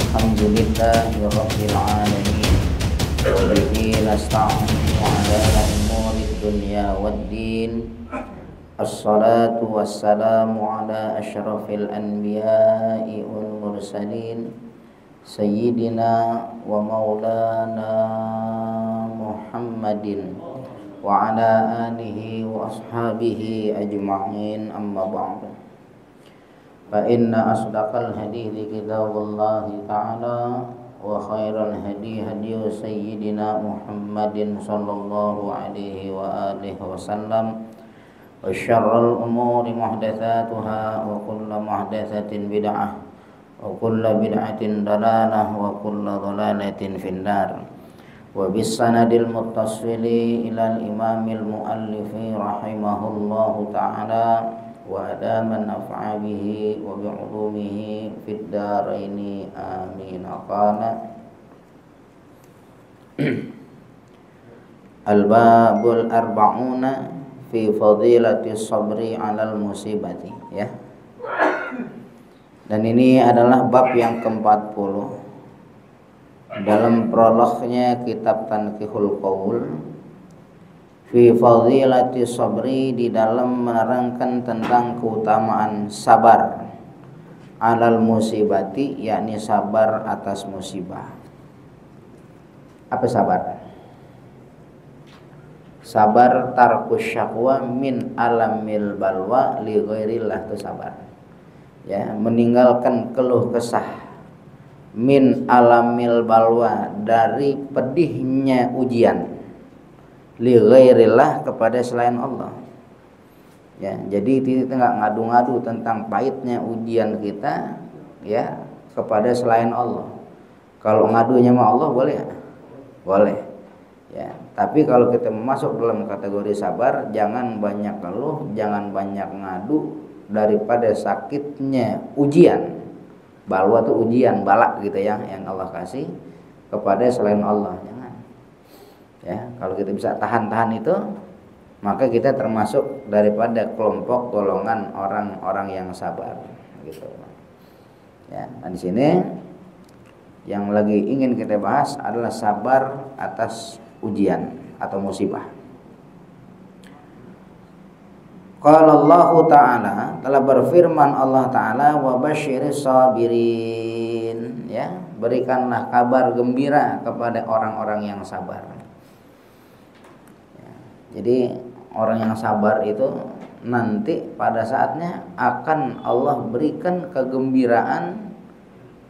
Alhamdulillahi rabbil alamin. Wa bihi nasta'inu ala umuri dunya waddin. Assalatu wassalamu ala asyrafil anbiya'i wal mursalin sayyidina wa maulana Muhammadin wa ala alihi wa ashabihi ajma'in, amma ba'du. Fa inna asdaqal hadithi kitabullahi ta'ala wa khairal hadi hadiyu sayyidina Muhammadin sallallahu alaihi wa alihi wasallam, wa syarrul umuri muhdatsatuha wa kullu muhdatsatin bid'ah wa kullu bid'atin dalalah wa kullu dalalatin finnar. Wa bis sanadil muttasili ilal imamil muallifi rahimahullahu ta'ala wa adaman naf'a bihi wa bi'ulumihi fid daraini amin. Aqana al-babul arba'una fi fadilati sabri 'alal musibati, ya. Dan ini adalah bab yang ke-40 dalam prolognya kitab Tanqihul Qaul. Fi fadilati sabri, di dalam menerangkan tentang keutamaan sabar, alal musibati, yakni sabar atas musibah. Apa sabar? Sabar tarkus syakwa min alamil balwa li ghairillah, itu sabar. Ya, meninggalkan keluh kesah, min alamil balwa, dari pedihnya ujian, li ghairillah, kepada selain Allah. Ya, jadi kita enggak ngadu-ngadu tentang pahitnya ujian kita, ya, kepada selain Allah. Kalau ngadunya sama Allah boleh ya? Boleh. Ya, tapi kalau kita masuk dalam kategori sabar, jangan banyak keluh, jangan banyak ngadu daripada sakitnya ujian. Balwa itu ujian, balak gitu ya, yang Allah kasih kepada selain Allah. Ya, kalau kita bisa tahan-tahan itu, maka kita termasuk daripada kelompok golongan orang-orang yang sabar, gitu. Ya, dan di sini yang lagi ingin kita bahas adalah sabar atas ujian atau musibah. Qala Allah Ta'ala, telah berfirman Allah Ta'ala, wa basyiris sabirin, ya, berikanlah kabar gembira kepada orang-orang yang sabar. Jadi orang yang sabar itu nanti pada saatnya akan Allah berikan kegembiraan,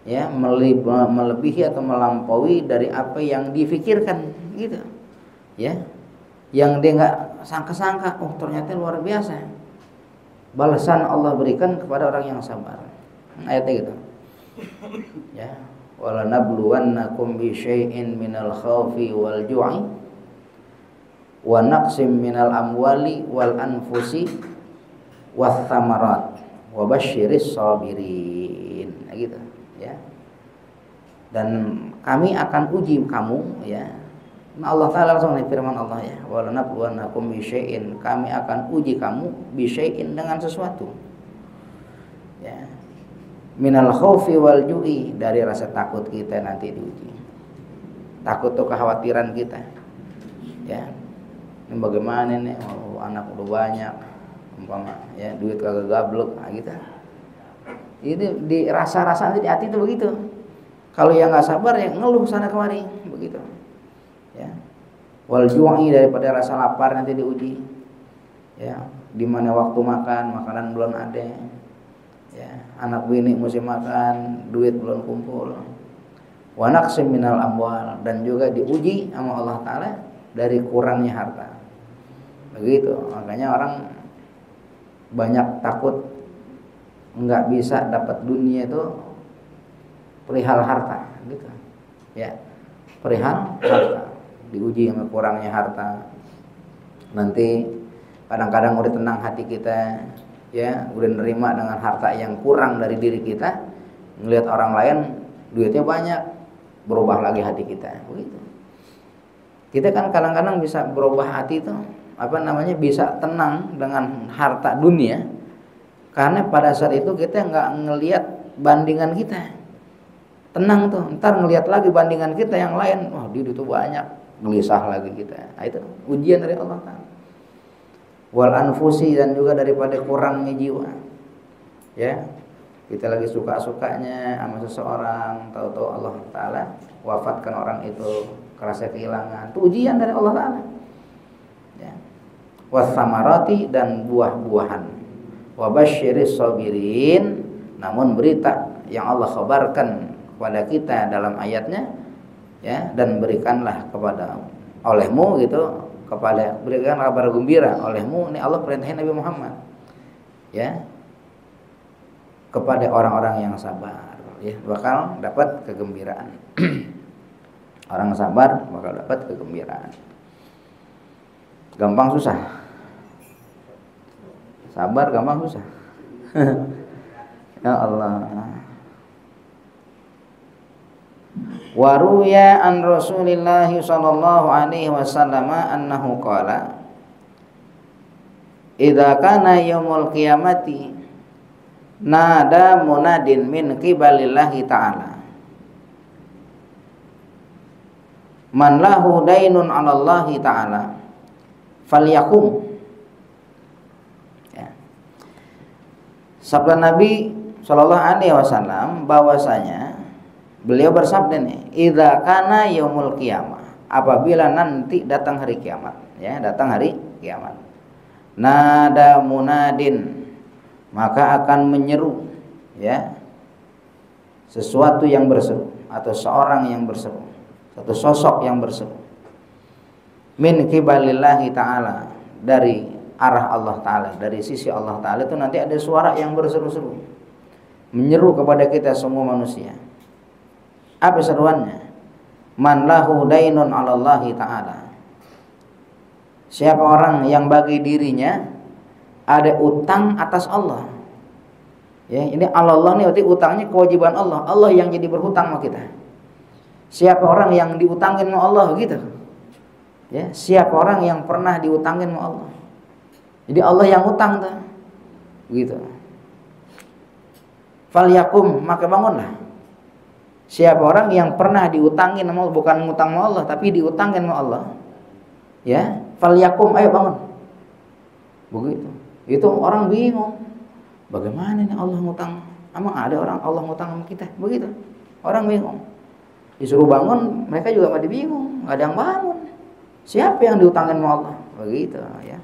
ya, melebihi atau melampaui dari apa yang difikirkan, gitu. Ya, yang dia nggak sangka-sangka, oh ternyata luar biasa balasan Allah berikan kepada orang yang sabar. Ayatnya gitu. Ya, wala nabluwannakum bi syai'in minal khaufi wal ju'i wa naqsim minal amwali wal anfusi wath thamarat wa basyiris sabirin, gitu, ya. Dan kami akan uji kamu, ya. Nah, Allah Ta'ala langsung firman Allah, ya, wa lanabluwannakum bi syai'in, kami akan uji kamu bi syai'in, dengan sesuatu, ya, minal khaufi wal ju'i, dari rasa takut kita nanti diuji. Takut tuh kekhawatiran kita, ya. Ini bagaimana nih, oh, anak udah banyak, umpama, ya, duit kagak gablek, nah, gitu. Ini di rasa-rasa nanti di hati itu begitu. Kalau yang nggak sabar ya ngeluh sana kemari, begitu. Ya. Wal ju'i, daripada rasa lapar nanti diuji. Ya, di mana waktu makan, makanan belum ada. Ya, anak bini mesti makan, duit belum kumpul. Wa naqsim minal amwal, dan juga diuji sama Allah Ta'ala dari kurangnya harta. Begitu, makanya orang banyak takut nggak bisa dapat dunia itu perihal harta, gitu. Ya, perihal harta, diuji sama kurangnya harta. Nanti kadang-kadang udah tenang hati kita, ya, udah nerima dengan harta yang kurang dari diri kita, ngelihat orang lain duitnya banyak, berubah lagi hati kita, begitu. Kita kan kadang-kadang bisa berubah hati itu, bisa tenang dengan harta dunia, karena pada saat itu kita nggak ngelihat bandingan kita. tenang tuh, ntar ngelihat lagi bandingan kita yang lain, wah dia itu banyak, gelisah lagi kita. Nah, itu ujian dari Allah Ta'ala. Wal anfusi, dan juga daripada kurangnya jiwa. Ya, kita lagi suka-sukanya sama seseorang, tahu-tahu Allah Ta'ala wafatkan orang itu, kerasa kehilangan, itu ujian dari Allah Ta'ala. Ya. Wasamarati, dan buah-buahan. Wabasyiris sabirin, namun berita yang Allah khabarkan kepada kita dalam ayatnya, ya, dan berikanlah kepada olehmu gitu, kepada berikan kabar gembira olehmu, ini Allah perintahin Nabi Muhammad, ya, kepada orang-orang yang sabar, ya, bakal dapat kegembiraan. Orang sabar bakal dapat kegembiraan. Gampang susah? Sabar gampang susah? Ya Allah. Waruya an Rasulillah sallallahu alaihi wasallam annahu qala idza kana yaumul qiyamati nada munadin min qibalillahi ta'ala man lahu dainun 'ala Allahi ta'ala falyakum. Ya. Sabda Nabi sallallahu alaihi wasallam bahwasanya beliau bersabda nih, idza kana yaumul qiyamah, apabila nanti datang hari kiamat, ya, datang hari kiamat. Nada munadin, maka akan menyeru, ya, sesuatu yang berseru atau seorang yang berseru, satu sosok yang berseru. Min qibalillahi ta'ala, dari arah Allah Ta'ala, dari sisi Allah Ta'ala itu nanti ada suara yang berseru-seru, menyeru kepada kita semua manusia. Apa seruannya? Man lahu dainun 'ala Allahi ta'ala. Siapa orang yang bagi dirinya ada utang atas Allah. Ya, ini Allah nih berarti utangnya kewajiban Allah. Allah yang jadi berhutang sama kita. Siapa orang yang diutangin sama Allah gitu. Ya, siapa orang yang pernah diutangin sama Allah. Jadi Allah yang utang tuh. Gitu. Falyakum, maka bangunlah. Siapa orang yang pernah diutangin sama Allah, bukan ngutang sama Allah tapi diutangin sama Allah, ya, falyakum, ayo bangun. Begitu. Itu orang bingung. Bagaimana nih Allah ngutang? Emang ada orang Allah ngutang sama kita? Begitu. Orang bingung. Disuruh bangun, mereka juga pada bingung, enggak ada yang bangun. Siapa yang diutangin sama Allah? Begitu, ya.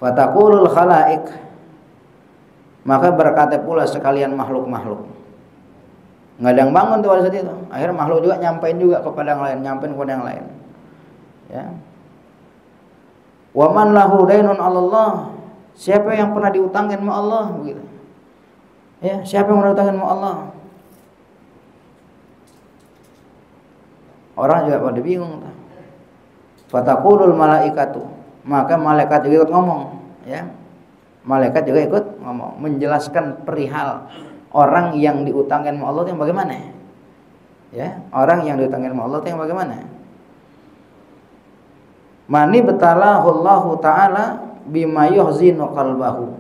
Fataqulul khalaik, maka berkata pula sekalian makhluk-makhluk. Nggak ada yang bangun tuh pada saat itu. Akhirnya makhluk juga nyampein juga kepada yang lain, nyampein kepada yang lain. Ya. Wa man lahu dainun 'ala Allah, siapa yang pernah diutangin sama Allah, begitu. Ya, siapa yang pernah diutangin sama Allah? Orang juga pada bingung. Fataqulul malaikatu, maka malaikat juga ikut ngomong, ya. Malaikat juga ikut ngomong, menjelaskan perihal orang yang diutangin sama Allah itu yang bagaimana. Ya, orang yang diutangin sama Allah itu yang bagaimana? Mani batalahu Allahu ta'ala bima yuhzinu qalbahu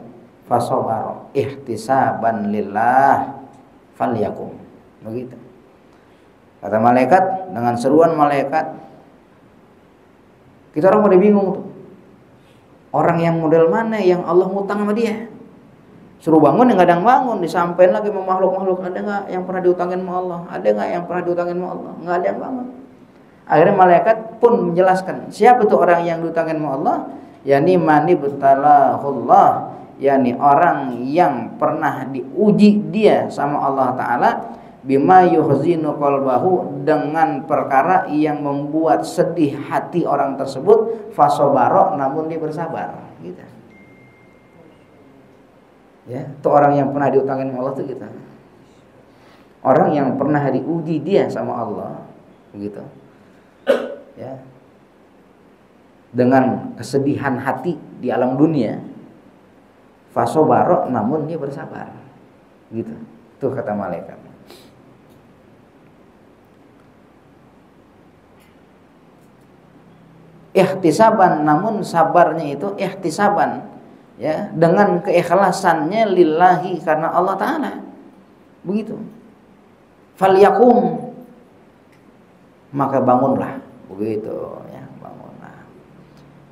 fasabara ihtisaban lillah falyakum. Begitu. Kata malaikat, dengan seruan malaikat, kita orang pada bingung tuh. Orang yang model mana yang Allah ngutang sama dia? Suruh bangun, yang kadang bangun, disampaikan lagi sama makhluk-makhluk, ada nggak yang pernah diutangin sama Allah? Ada nggak yang pernah diutangin sama Allah? Nggak ada yang bangun. Akhirnya malaikat pun menjelaskan, siapa itu orang yang diutangin sama Allah? Yani mani betalahullah, yani orang yang pernah diuji dia sama Allah Ta'ala, bima yuhzinu qalbahu, dengan perkara yang membuat sedih hati orang tersebut, fasobaro, namun dia bersabar, gitu. Ya, itu orang yang pernah diutangin sama Allah itu gitu. Orang yang pernah diuji dia sama Allah, begitu. Ya. Dengan kesedihan hati di alam dunia, fasobaro, namun dia bersabar, gitu. Itu kata malaikat. Ihtisaban, namun sabarnya itu ihtisaban, ya, dengan keikhlasannya lillahi, karena Allah Ta'ala. begitu. Falyakum, maka bangunlah, begitu ya, bangunlah.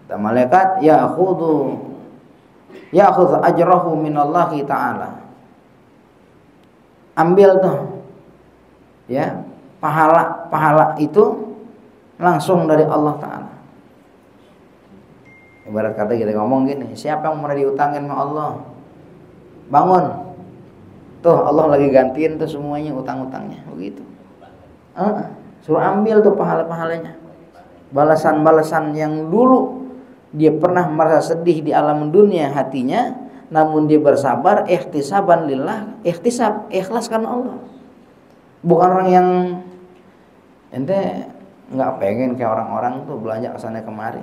Dan malaikat ya'khudhu ajrahu minallahi ta'ala, ambil tuh ya pahala itu langsung dari Allah Ta'ala. Ibarat kata kita ngomong gini, siapa yang mau diutangin sama Allah, bangun tuh, Allah lagi gantiin tuh semuanya utang-utangnya, begitu. Suruh ambil tuh pahala-pahalanya, balasan-balasan yang dulu dia pernah merasa sedih di alam dunia hatinya, namun dia bersabar, ihtisaban lillah, ikhlas karena Allah. Bukan orang yang ente nggak pengen kayak orang-orang tuh belanja kesana kemari,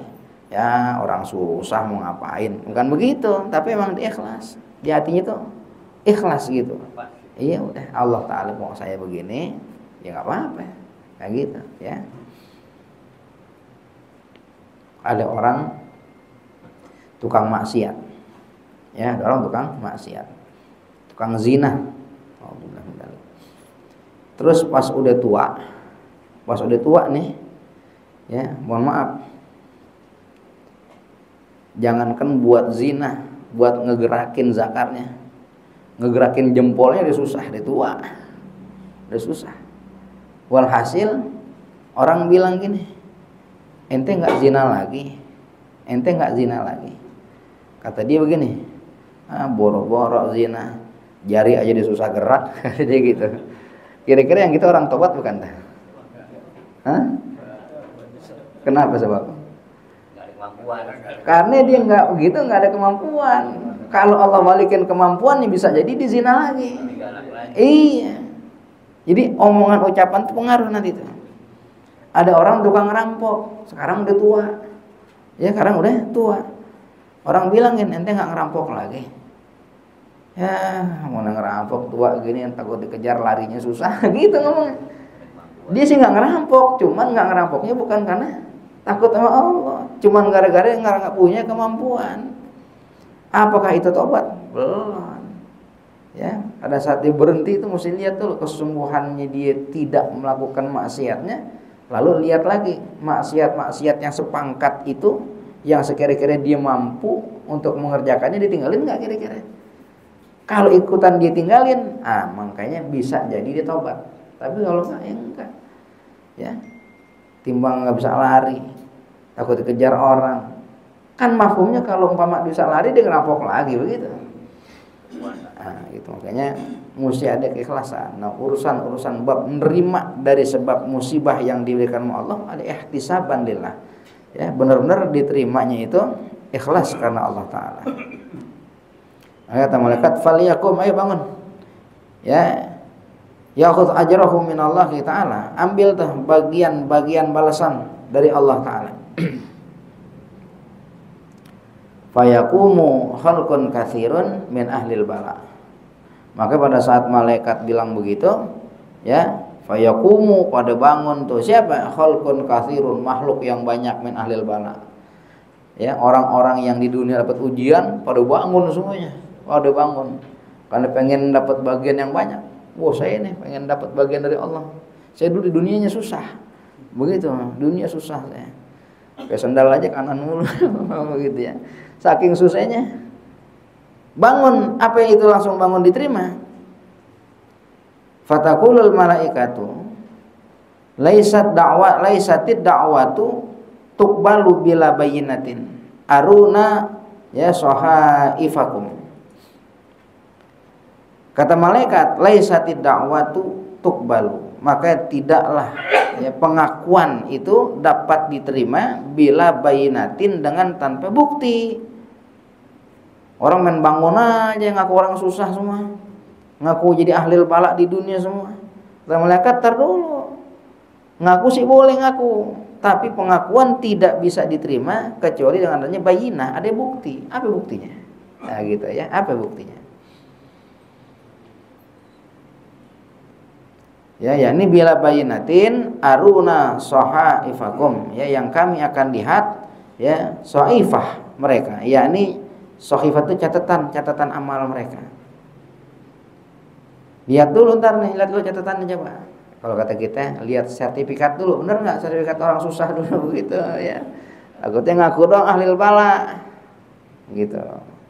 ya orang susah mau ngapain, bukan begitu. Tapi emang dia ikhlas, di hatinya tuh ikhlas gitu. Iya udah, Allah Ta'ala mau saya begini, ya nggak apa-apa, kayak gitu ya. Ada orang tukang maksiat, ya, ada orang tukang maksiat, tukang zina. Terus pas udah tua nih, ya, mohon maaf, jangankan buat zina, buat ngegerakin zakarnya, ngegerakin jempolnya udah susah, udah tua, udah susah. Walhasil orang bilang gini, ente nggak zina lagi, ente nggak zina lagi. Kata dia begini, boro-boro zina, jari aja dia susah gerak, dia gitu. Kira-kira yang gitu orang tobat bukan? Hah? Kenapa sebab? Karena dia nggak begitu, nggak ada kemampuan. Kalau Allah balikin kemampuannya bisa jadi dizina lagi. Iya. Jadi omongan ucapan itu pengaruh nanti tuh. Ada orang tukang rampok, sekarang udah tua. Ya sekarang udah tua. Orang bilangin ente nggak ngerampok lagi. Ya mau ngerampok tua gini yang takut dikejar larinya susah gitu ngomongnya. Dia sih nggak ngerampok, cuman nggak ngerampoknya bukan karena takut sama Allah, cuman gara-gara nggak punya kemampuan. Apakah itu tobat? Belum. Ya, pada saat dia berhenti itu mesti lihat dulu kesungguhannya dia tidak melakukan maksiatnya, lalu lihat lagi maksiat-maksiat yang sepangkat itu, yang sekira-kira dia mampu untuk mengerjakannya, ditinggalin nggak kira-kira? Kalau ikutan dia tinggalin, makanya bisa jadi dia tobat. Tapi kalau enggak, ya enggak. Ya, timbang nggak bisa lari, takut dikejar orang. Kan mafhumnya kalau umpama bisa lari dia ngerampok lagi begitu. Gitu makanya mesti ada keikhlasan. Nah, urusan bab menerima dari sebab musibah yang diberikan Allah ada ihtisaban lillah. Ya, benar-benar diterimanya itu ikhlas karena Allah Ta'ala. Kata malaikat, "Falyakum, ayo bangun." Ya. Ya'khudh ajrahu minallahi ta'ala, ambil tuh bagian-bagian balasan dari Allah Ta'ala. Fayaqumu khalqun katsirun min ahlil bala. Maka pada saat malaikat bilang begitu, ya, fayaqumu, pada bangun tuh siapa? Khalqun katsirun, makhluk yang banyak min ahlil bala. Ya, orang-orang yang di dunia dapat ujian pada bangun semuanya. Pada bangun karena pengen dapat bagian yang banyak. Wah, saya nih pengen dapat bagian dari Allah. Saya dulu di dunianya susah. Begitu, dunia susah saya. Kayak sendal aja kanan mulu begitu ya. Saking susahnya. Bangun, apa yang itu langsung bangun diterima. Fataqulul malaikatu laisatid da'watu tuqbalu bila bayyinatin. Aruna ya sohaifakum. Kata malaikat, laisatid da'watu tuqbalu, maka tidaklah ya, pengakuan itu dapat diterima bila bayinatin, dengan tanpa bukti. Orang main bangun aja ngaku orang susah semua, ngaku jadi ahlil balak di dunia semua. Kata malaikat, tar dulu, ngaku sih boleh ngaku, tapi pengakuan tidak bisa diterima kecuali dengan adanya bayinah, ada bukti. Apa buktinya? Nah gitu ya, apa buktinya? Ya, yakni bila bayinatin aruna sohaifakum, ya, yang kami akan lihat ya soifah mereka, yakni sohifah itu catatan amal mereka. Lihat dulu ntar nih, lihat dulu catatannya coba. Kalau kata kita, lihat sertifikat dulu, bener nggak sertifikat orang susah dulu begitu ya. Aku teh ngaku dong ahli pala, gitu.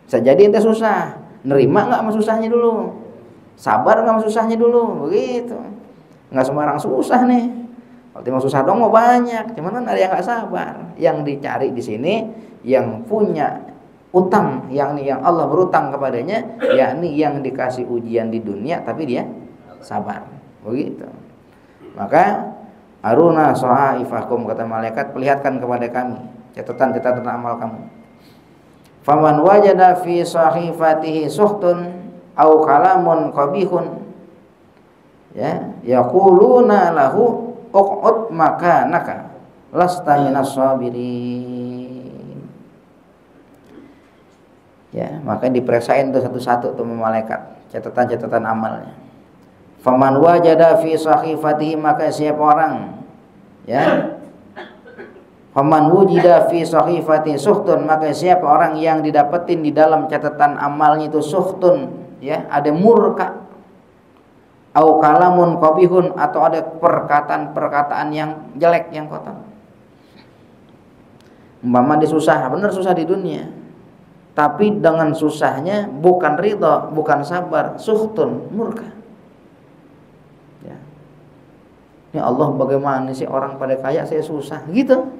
Bisa jadi ente susah, nerima nggak sama susahnya dulu, sabar nggak sama susahnya dulu, begitu. Nggak sembarang susah nih. Kalau cuma susah dong mau banyak, cuman kan ada yang nggak sabar. Yang dicari di sini yang punya utang, yang Allah berutang kepadanya, yakni yang dikasih ujian di dunia tapi dia sabar, begitu. Maka aruna sohaifakum, kata malaikat, perlihatkan kepada kami catatan-catatan amal kamu. Faman wajada fi sahifatihi suhtun au kalamun qabihun, ya yaquluna lahu uqud makanaka lasta minas sabirin. Ya, maka diperiksain tuh satu-satu tuh malaikat catatan-catatan amalnya. Faman wajada fi sahifatihi, maka siapa orang, ya, faman wujida fi sahifati suhtun, maka siapa orang yang didapetin di dalam catatan amalnya itu suhtun, ya, ada murka, au kalamun qabihun, atau ada perkataan-perkataan yang jelek, yang kotor. Umpama dia susah, benar susah di dunia, tapi dengan susahnya bukan ridha, bukan sabar, suhtun, murka. Ya. Ya Allah, bagaimana sih orang pada kaya saya susah, gitu.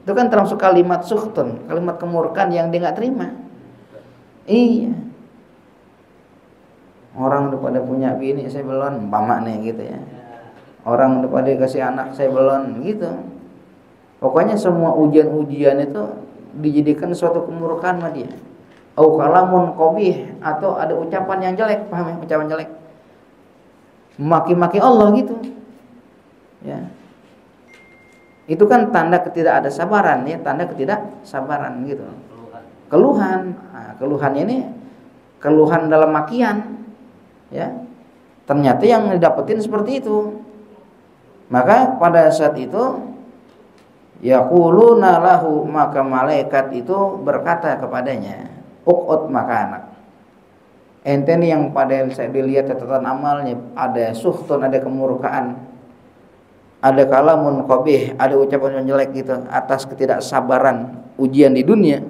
Itu kan termasuk kalimat suhtun, kalimat kemurkaan yang dia nggak terima. Iya. Orang udah pada punya bini saya belum, umpama nih gitu ya. Orang udah pada kasih anak saya belum, gitu. Pokoknya semua ujian-ujian itu dijadikan suatu kemurkaan sama dia. Au kalamun qabih, atau ada ucapan yang jelek, paham ya, ucapan jelek. Maki-maki Allah gitu. Ya. Itu kan tanda ketidaksabaran ya, tanda ketidaksabaran gitu. Keluhan. Nah, keluhannya ini keluhan dalam makian. Ya. Ternyata yang didapetin seperti itu. Maka pada saat itu yaquluna lahu, maka malaikat itu berkata kepadanya, uqud makanak. Ente nih yang pada saya dilihat catatan amalnya ada suhtun, ada kemurkaan, ada kalamun qabih, ada ucapan yang jelek gitu, atas ketidaksabaran ujian di dunia.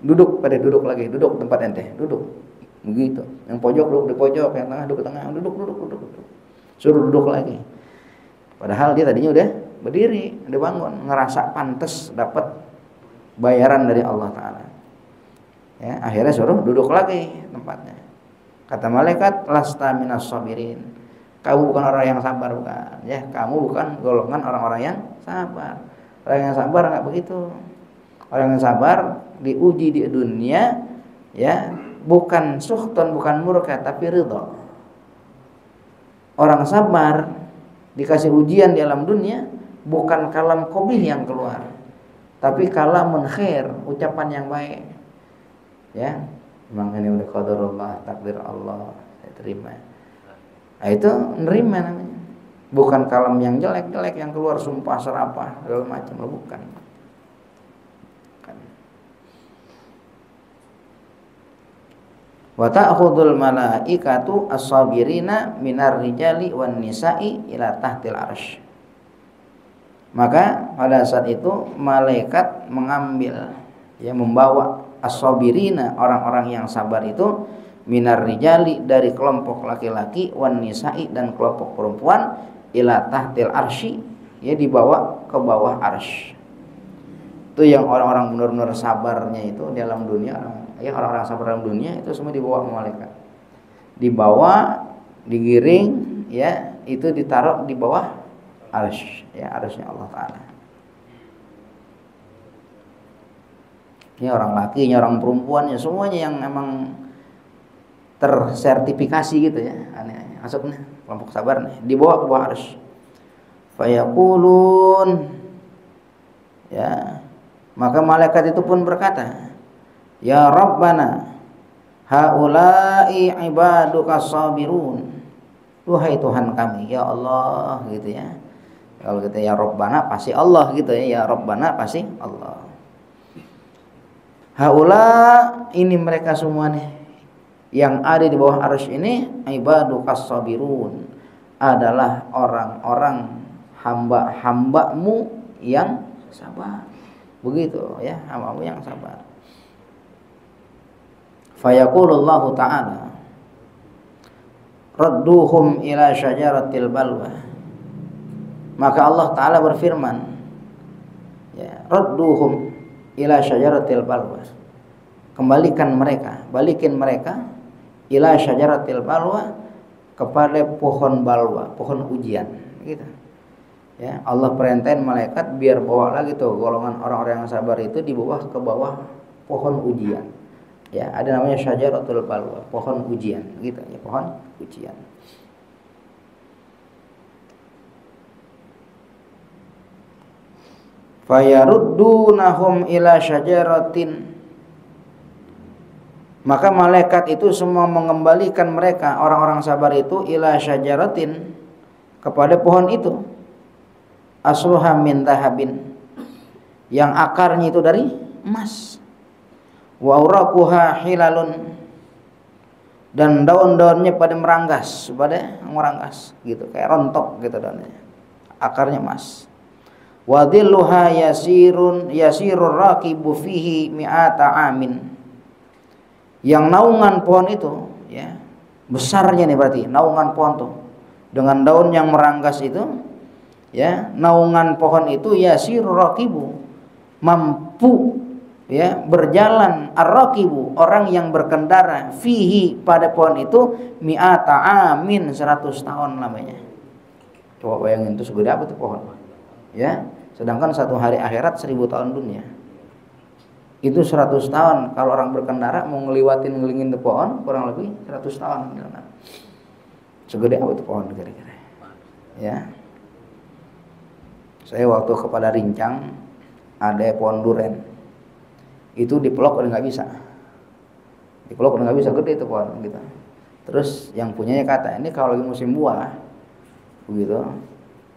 Duduk lagi, duduk tempat ente, duduk. Begitu. Yang pojok duduk di pojok, yang tengah duduk di tengah, duduk. Suruh duduk lagi. Padahal dia tadinya udah berdiri, udah bangun, ngerasa pantas dapat bayaran dari Allah Ta'ala. Ya, akhirnya suruh duduk lagi tempatnya. Kata malaikat, lasta minas sabirin. Kamu bukan orang yang sabar, bukan. Ya, kamu bukan golongan orang-orang yang sabar. Orang yang sabar enggak begitu. Orang yang sabar diuji di dunia, ya, bukan suhtun, bukan murka, tapi ridha. Orang sabar dikasih ujian di alam dunia, bukan kalam qabih yang keluar, tapi kalamun khair, ucapan yang baik. Ya, memang ini udah qadarullah, takdir Allah, saya terima. Nah, itu nerima namanya. Bukan kalam yang jelek-jelek yang keluar sumpah serapah segala macam, bukan. Wa ta'khudul malaikatu as-sabirina minar rijali wan nisa'i ila tahtil arsy. Maka pada saat itu malaikat mengambil, ya, membawa as-sabirina, orang-orang yang sabar itu, minar rijali, dari kelompok laki-laki, wan nisa'i, dan kelompok perempuan, ila tahtil arsy, ya, dibawa ke bawah arsy. Itu yang orang-orang benar-benar sabarnya itu di dalam dunia, ya, orang-orang sabar dalam dunia itu semua dibawa malaikat. Dibawa, digiring, ya, itu ditaruh di bawah arsy, ya, arsy-nya Allah Ta'ala. Ini orang lakinya, orang perempuannya, semuanya yang memang tersertifikasi gitu ya. Aneh, masuk nih kelompok sabar nih, dibawa ke bawah arsy. Fayaqulun, ya, maka malaikat itu pun berkata, ya Rabbana, haula'i ibaduka sabirun. Wahai Tuhan kami, ya Allah, gitu ya. Kalau kita ya Rabbana pasti Allah gitu ya, ya Rabbana pasti Allah. Haula, ini mereka semua nih, yang ada di bawah arsy ini ibadukas sabirun, adalah orang-orang hamba-hambamu yang sabar. Begitu ya, hambamu yang sabar. Fayaqulullahu ta'ala radduhum ila syajaratil balwa. Maka Allah Ta'ala berfirman, ya, radduhum ila syajaratil balwa, kembalikan mereka, balikin mereka ila syajaratil balwa, kepada pohon balwa, pohon ujian gitu. Ya, Allah perintahin malaikat biar bawa lagi tuh golongan orang-orang yang sabar itu di bawah, ke bawah pohon ujian. Ya, ada namanya syajaratul balwa, pohon ujian gitu ya, pohon ujian. Fayaruddunahum ila syajaratin, maka malaikat itu semua mengembalikan mereka, orang-orang sabar itu, ila syajaratin, kepada pohon itu, asluha min dahabin, yang akarnya itu dari emas, wa uraquha hilalun, dan daun-daunnya pada meranggas gitu, kayak rontok gitu daunnya, akarnya emas. Wa dhilluha yasirur raqibu fihi mi'ata amin, yang naungan pohon itu ya, besarnya nih berarti naungan pohon tuh dengan daun yang meranggas itu ya, naungan pohon itu yasirur raqibu, mampu ya berjalan, ar-raqibu orang yang berkendara, fihi pada pohon itu, mi'ata amin 100 tahun namanya. Coba bayangin itu segede apa tuh pohon ya, sedangkan satu hari akhirat 1000 tahun dunia. Itu 100 tahun kalau orang berkendara mau ngelingin tuh pohon, kurang lebih 100 tahun. Segede apa itu pohon kira-kira ya. Saya waktu kepada Rincang ada pohon duren, itu dipelok udah nggak bisa, gede itu pohon gitu. Terus yang punyanya kata, ini kalau lagi musim buah begitu,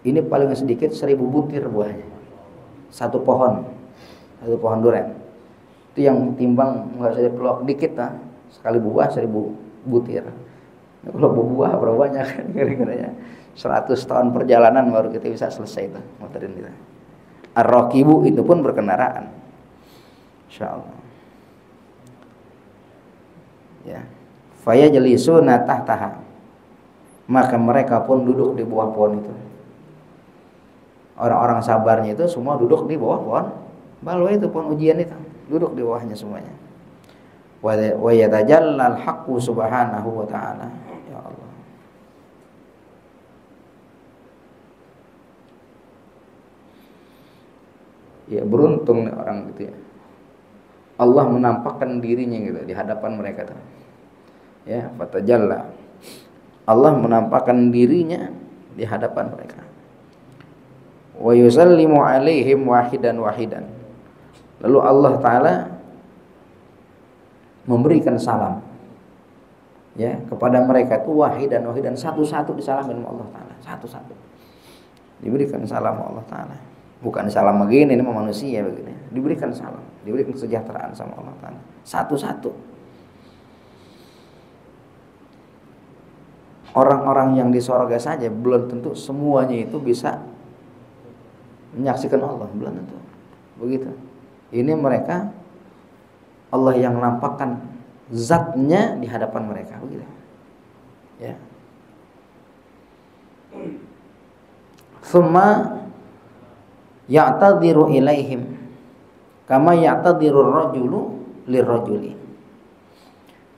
ini paling sedikit 1000 butir buahnya, satu pohon duren. Itu yang timbang nggak usah dipelok dikit lah, sekali buah 1000 butir. Nah, kalau buah berapa banyak kan kira-kiranya 100 tahun perjalanan baru kita bisa selesai itu motorin kita. Ar-raqibu itu pun berkendaraan, insyaallah ya. Faya jalisuna tahtaha, maka mereka pun duduk di bawah pohon itu. Orang-orang sabarnya itu semua duduk di bawah pohon balwa itu, pohon ujian itu, duduk di bawahnya semuanya. Wa yatajallal haqqu subhanahu wa ta'ala. Ya Allah, ya beruntung nih orang gitu ya, Allah menampakkan dirinya gitu di hadapan mereka tuh. Ya, fatajalla, Allah menampakkan dirinya di hadapan mereka. Wa yusallimu alaihim wahidan wahidan, lalu Allah Ta'ala memberikan salam ya kepada mereka itu wahidan wahidan, satu-satu disalamin Allah Ta'ala, satu-satu diberikan salam Allah Ta'ala. Bukan salam begini, ini manusia begini, diberikan salam, diberikan kesejahteraan sama Allah Ta'ala, satu-satu. Orang-orang yang di sorga saja belum tentu semuanya itu bisa menyaksikan Allah, belum tentu begitu. Ini mereka Allah yang menampakkan zatnya di hadapan mereka begitu ya. Tsumma ya'tadiru ilaihim kama ya'tadirur rajulu lirrajuli,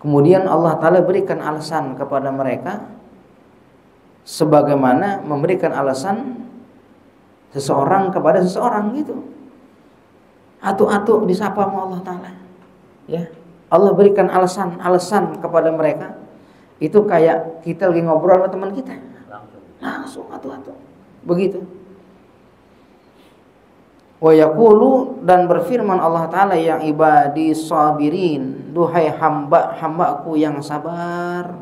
kemudian Allah Ta'ala berikan alasan kepada mereka sebagaimana memberikan alasan seseorang kepada seseorang gitu. Atu-atu disapa sama Allah Ta'ala ya. Allah berikan alasan kepada mereka itu kayak kita lagi ngobrol sama teman kita, langsung atu-atu begitu. Wa yaqulu, dan berfirman Allah Ta'ala, yang ibadi sabirin, duhai hamba-hambaku yang sabar,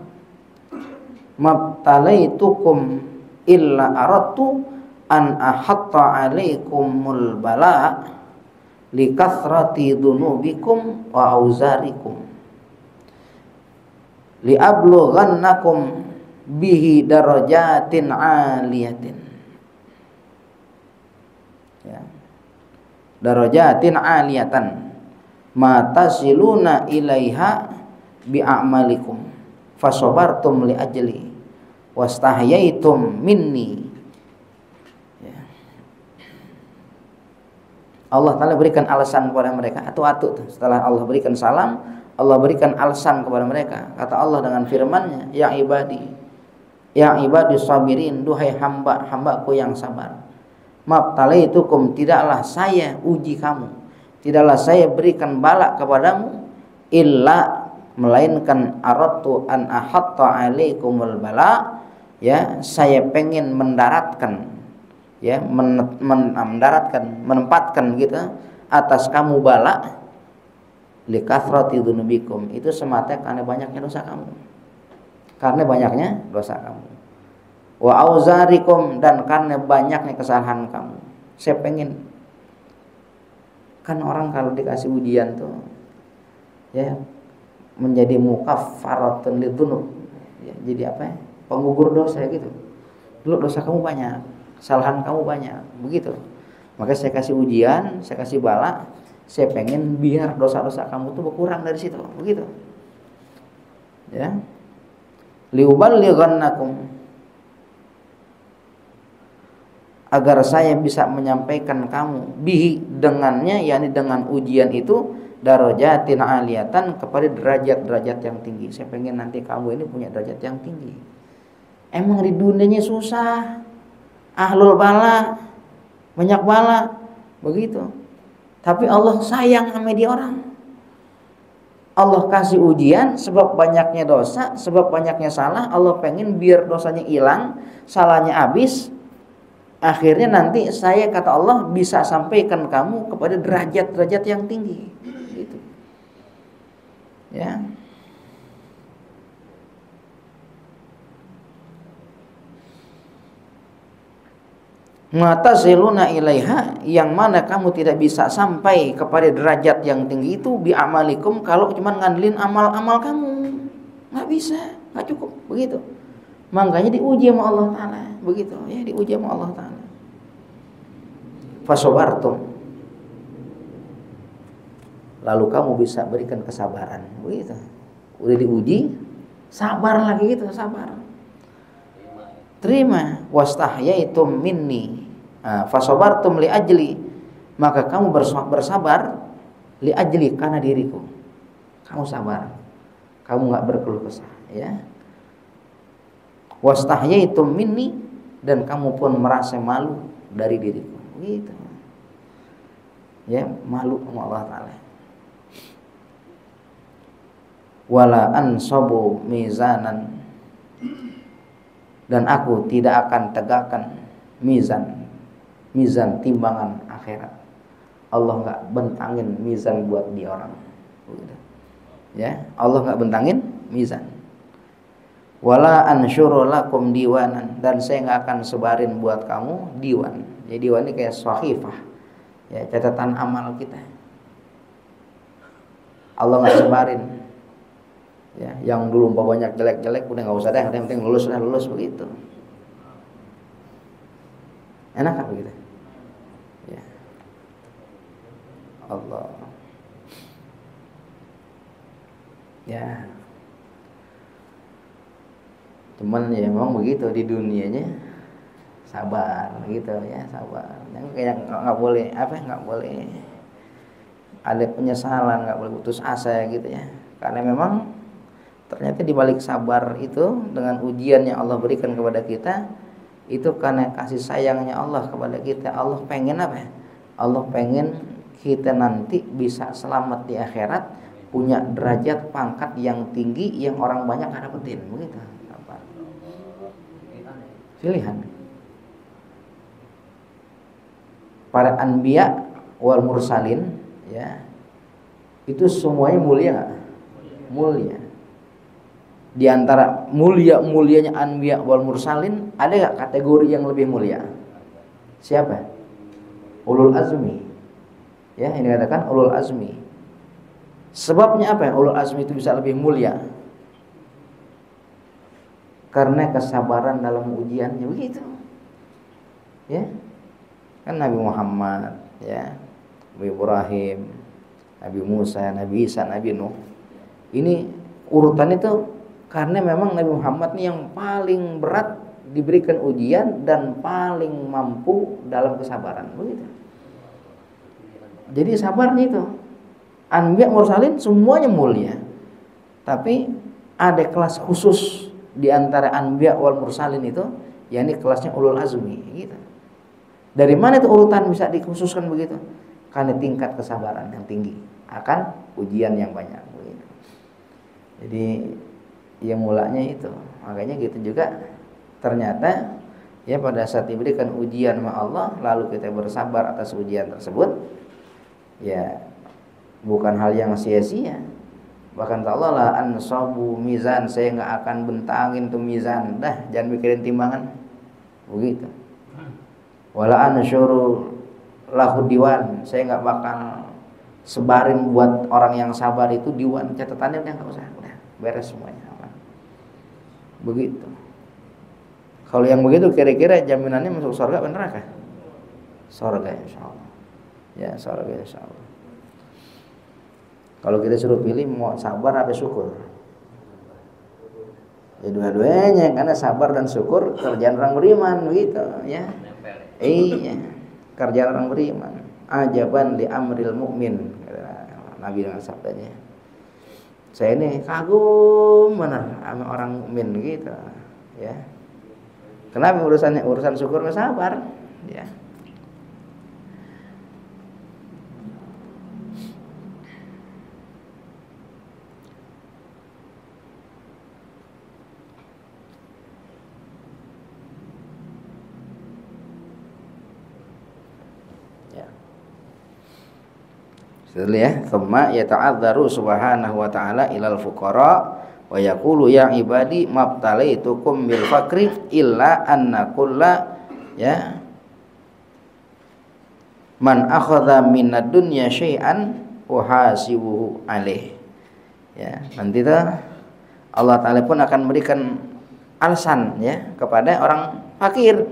mabtalaitukum illa aradtu an ahatta alaikumul bala likathrati dunubikum wa auzarikum. li ablughannakum bihi darajatin aliyatin. Ya. Darajatin aliyatan ma tasiluna ilaiha bi a'malikum fasabartum li ajli wastahyaitum minni. Ya. Allah Ta'ala berikan alasan kepada mereka atu-atu setelah Allah berikan salam, Allah berikan alasan kepada mereka. Kata Allah dengan firman-Nya, ya ibadi sabirin, duhai hamba-hambaku yang sabar. Mabtalaitukum, tidaklah saya uji kamu, tidaklah saya berikan bala kepadamu, illa, melainkan aradtu an ahatta alaikumul bala, ya, saya pengen mendaratkan, ya, menempatkan gitu atas kamu bala, likathrati dzunubikum, itu semata karena banyaknya dosa kamu, karena banyaknya dosa kamu. Wa auzarikum, dan karena banyaknya kesalahan kamu. Saya pengen, kan orang kalau dikasih ujian tuh, ya, menjadi mukaffaratun lidzunub, ya, jadi apa ya, penggugur dosa gitu. Dulu dosa kamu banyak, kesalahan kamu banyak, begitu. Maka saya kasih ujian, saya kasih bala, saya pengen biar dosa-dosa kamu tuh berkurang dari situ, begitu. Ya. Liuballighannakum, agar saya bisa menyampaikan kamu bihi, dengannya, yakni dengan ujian itu, darajatin aliyatan, kepada derajat-derajat yang tinggi. Saya pengen nanti kamu ini punya derajat yang tinggi. Emang di dunianya susah, ahlul bala, banyak bala, begitu. Tapi Allah sayang sama dia orang. Allah kasih ujian sebab banyaknya dosa, sebab banyaknya salah. Allah pengen biar dosanya hilang, salahnya habis. Akhirnya nanti saya, kata Allah, bisa sampaikan kamu kepada derajat-derajat yang tinggi. Gitu. Ya. Matasiluna ilaiha, yang mana kamu tidak bisa sampai kepada derajat yang tinggi itu, bi amalikum, kalau cuma ngandelin amal-amal kamu. Nggak bisa, nggak cukup, begitu. Makanya diuji sama Allah Ta'ala, begitu, ya, diuji sama Allah Ta'ala. Fasobartum, lalu kamu bisa berikan kesabaran, begitu. Udah diuji, sabar lagi gitu, sabar. Terima, wastahyaitum minni, fasobartum li ajli, maka kamu bersabar li ajli, karena diriku. Kamu sabar, kamu nggak berkeluh kesah, ya. Wastahyaitum minni, dan kamu pun merasa malu dari diriku, gitu. Ya, malu sama Allah Ta'ala. Wala ansabu mizanan, dan aku tidak akan tegakkan mizan timbangan akhirat. Allah nggak bentangin mizan buat dia orang, ya, Allah nggak bentangin mizan. Wala ansyuru lakum diwanan, dan saya nggak akan sebarin buat kamu diwan. Jadi diwan ini kayak shahifah, ya, catatan amal kita. Allah nggak sebarin, ya, yang dulu banyak jelek-jelek udah nggak usah deh, yang penting lulus begitu. Enak kan begitu? Ya. Allah. Ya. Cuman ya memang begitu di dunianya, sabar gitu, ya, sabar. Yang kayak nggak boleh nggak boleh ada penyesalan, nggak boleh putus asa gitu, ya. Karena memang ternyata di balik sabar itu, dengan ujian yang Allah berikan kepada kita, itu karena kasih sayangnya Allah kepada kita. Allah pengen apa? Allah pengen kita nanti bisa selamat di akhirat, punya derajat pangkat yang tinggi yang orang banyak nggak dapetin, begitu. Pilihan. Para anbiya wal mursalin, ya, itu semuanya mulia nggak? Mulia. Di antara mulianya anbiya wal mursalin, ada nggak kategori yang lebih mulia? Siapa? Ulul azmi. Ya, ini katakan ulul azmi. Sebabnya apa ya ulul azmi itu bisa lebih mulia? karena kesabaran dalam ujiannya, begitu. Ya. Kan Nabi Muhammad, ya, Nabi Ibrahim, Nabi Musa, Nabi Isa, Nabi Nuh. Ini urutan itu karena memang Nabi Muhammad ini yang paling berat diberikan ujian dan paling mampu dalam kesabaran, begitu. Jadi sabarnya itu. Anbiya mursalin semuanya mulia. Tapi ada kelas khusus di antara anbiya wal mursalin itu, yakni kelasnya ulul azmi, gitu. Dari mana itu urutan bisa dikhususkan begitu? Karena tingkat kesabaran yang tinggi akan ujian yang banyak, begitu. Jadi yang mulanya itu. Makanya gitu juga ternyata ya pada saat diberikan ujian sama Allah lalu kita bersabar atas ujian tersebut, ya bukan hal yang sia-sia. Bahkan Allah lah ansabu mizan, saya nggak akan bentangin tuh mizan, dah jangan mikirin timbangan, begitu. Wala ansyuru lahu diwan, saya nggak bakal sebarin buat orang yang sabar itu diwan, catatannya udah nggak usah, udah beres semuanya, aman. Begitu. Kalau yang begitu kira-kira jaminannya masuk surga atau neraka? Surga insyaallah. Ya surga insyaallah. Kalau kita suruh pilih mau sabar apa syukur? Ya dua-duanya, karena sabar dan syukur kerjaan orang beriman, begitu ya. Iya, kerjaan orang beriman. Ajaban li amril mukmin, Nabi dengan sabdanya. Saya ini kagum benar sama orang mukmin, gitu ya. Kenapa urusan syukur nggak sabar, ya. Setelah ya, thumma yata'adzaru subhanahu wa ta'ala ilal fuqara wa yaqulu ya ibadi mabtalaitukum bil fakri illa anna kulla ya man akhadha minad dunya syai'an uhasibuhu alaih. Ya, nanti tuh Allah Ta'ala pun akan memberikan alasan ya kepada orang fakir.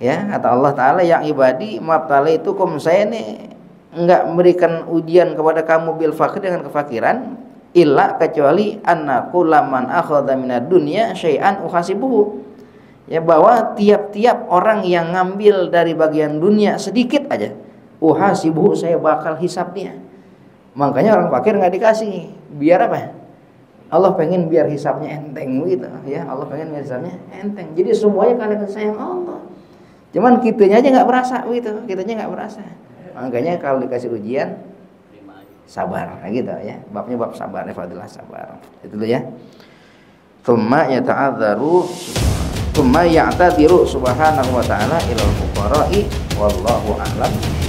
Ya, kata Allah Ta'ala ya ibadi mabtalaitukum, saya nih enggak memberikan ujian kepada kamu bil fakir dengan kefakiran illa kecuali annaku laman akhadha minad dunya syai'an uhasibuhu, ya bahwa tiap-tiap orang yang ngambil dari bagian dunia sedikit aja uhasibuhu, saya bakal hisab dia. Makanya orang fakir enggak dikasih, biar apa? Allah pengen biar hisabnya enteng, gitu ya. Allah pengen biar hisabnya enteng. Jadi semuanya kalian sayang Allah. Cuman kitanya aja enggak berasa, gitu. Kitanya enggak berasa. Makanya kalau dikasih ujian sabar, nah gitu ya. Babnya bab sabar, fadilah sabar. Itu dulu ya. Tsumma yata'adzaru tsumma ya'tadiru subhanahu wa ta'ala ilal fuqara'i wallahu a'lam.